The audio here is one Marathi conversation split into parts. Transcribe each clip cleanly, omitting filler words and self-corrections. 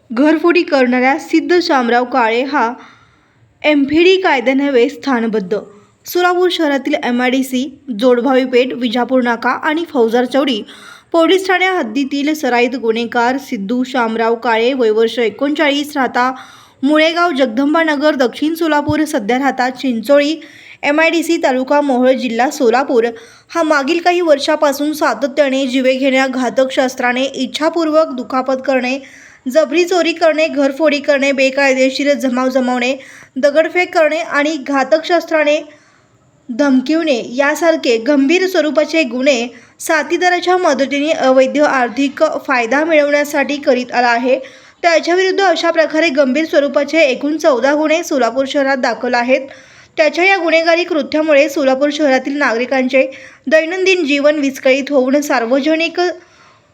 घरफोडी करणाऱ्या सिद्ध शामराव काळे हा एमव्हीडी कायद्यान्वये स्थानबद्ध. सोलापूर शहरातील MIDC, जोडभावी पेठ, विजापूर नाका आणि फौजदार चौडी पोलीस ठाण्या हद्दीतील सराईत गुन्हेगार सिद्धू शामराव काळे वय वर्ष 39, राहता मुळेगाव, जगदंबानगर, दक्षिण सोलापूर, सध्या राहता चिंचोळी, MIDC, तालुका मोहोळ, जिल्हा सोलापूर हा मागील काही वर्षापासून सातत्याने जीवेघेण्या घातक शस्त्राने इच्छापूर्वक दुखापत करणे, जबरी चोरी करणे, घरफोडी करणे, बेकायदेशीर जमवणे, दगडफेक करणे आणि घातक शस्त्राने धमकिवणे यासारखे गंभीर स्वरूपाचे गुन्हे साथीदाराच्या मदतीने अवैध आर्थिक फायदा मिळवण्यासाठी करीत आला आहे. त्याच्याविरुद्ध अशा प्रकारे गंभीर स्वरूपाचे एकूण 14 गुन्हे सोलापूर शहरात दाखल आहेत. त्याच्या या गुन्हेगारी कृत्यामुळे सोलापूर शहरातील नागरिकांचे दैनंदिन जीवन विस्कळीत होऊन सार्वजनिक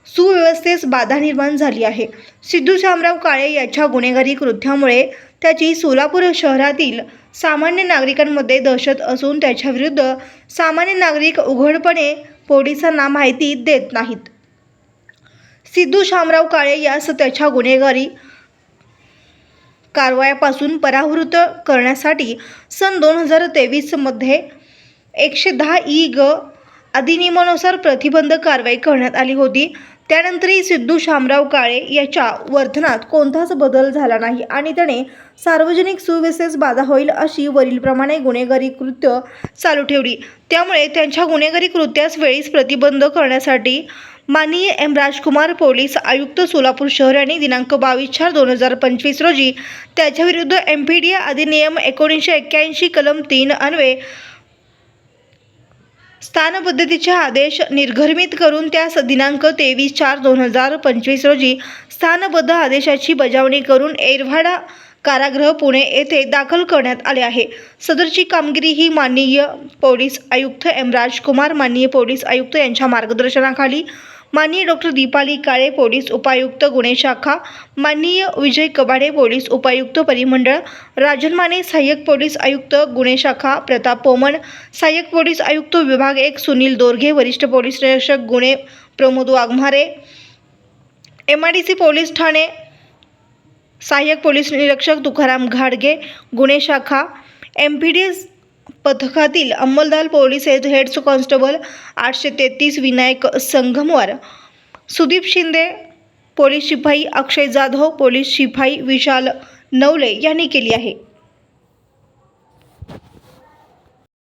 सुव्यवस्थेस बाधा निर्माण झाली आहे. सिद्धू शामराव काळे याच्या गुन्हेगारी कृत्यामुळे त्याची सोलापूर शहरातील सामान्य नागरिकांमध्ये दहशत असून त्याच्याविरुद्ध सामान्य नागरिक उघडपणे पोलिसांना माहिती देत नाहीत. सिद्धू शामराव काळे यास त्याच्या गुन्हेगारी कारवायापासून परावृत्त करण्यासाठी सन 2023 मध्ये 110 अधिनियमानुसार प्रतिबंध कारवाई करण्यात आली होती. त्यानंतरही सिद्धू शामराव काळे याच्या वर्तनात कोणताच बदल झाला नाही आणि त्याने सार्वजनिक सुव्यवस्थेस बाधा होईल अशी वरीलप्रमाणे गुन्हेगारी कृत्य चालू ठेवली. त्यामुळे त्यांच्या गुन्हेगारी कृत्यास वेळीच प्रतिबंध करण्यासाठी माननीय M. राजकुमार पोलीस आयुक्त सोलापूर शहर यांनी दिनांक 22/4/2025 रोजी त्याच्याविरुद्ध MPDA अधिनियम 1981 कलम 3 अन्वये स्थानबद्धतेचे आदेश निर्गमित करून त्यास दिनांक 23/4/2025 रोजी स्थानबद्ध आदेशाची बजावणी करून एरवाडा कारागृह पुणे येथे दाखल करण्यात आले आहे. सदरची कामगिरी ही माननीय पोलीस आयुक्त M. राजकुमार, माननीय पोलीस आयुक्त यांच्या मार्गदर्शनाखाली माननीय डॉ. दीपाली काळे, पोलीस उपायुक्त गुन्हे शाखा, माननीय विजय कबाडे, पोलीस उपायुक्त परिमंडळ, राजन माने, सहाय्यक पोलीस आयुक्त गुन्हे शाखा, प्रताप पोमण, सहाय्यक पोलीस आयुक्त विभाग 1, सुनील दोरगे, वरिष्ठ पोलीस निरीक्षक गुन्हे प्रमोद वाघमारे, MIDC पोलीस ठाणे, सहाय्यक पोलीस निरीक्षक तुकाराम घाडगे, गुन्हे शाखा, MPD पथकातील अंमलदार police head constable 833 Vinayak Sangamwar, Sudeep Shinde, police शिपाई अक्षय जाधव, पोलीस शिपाई विशाल नवले यांनी केली आहे.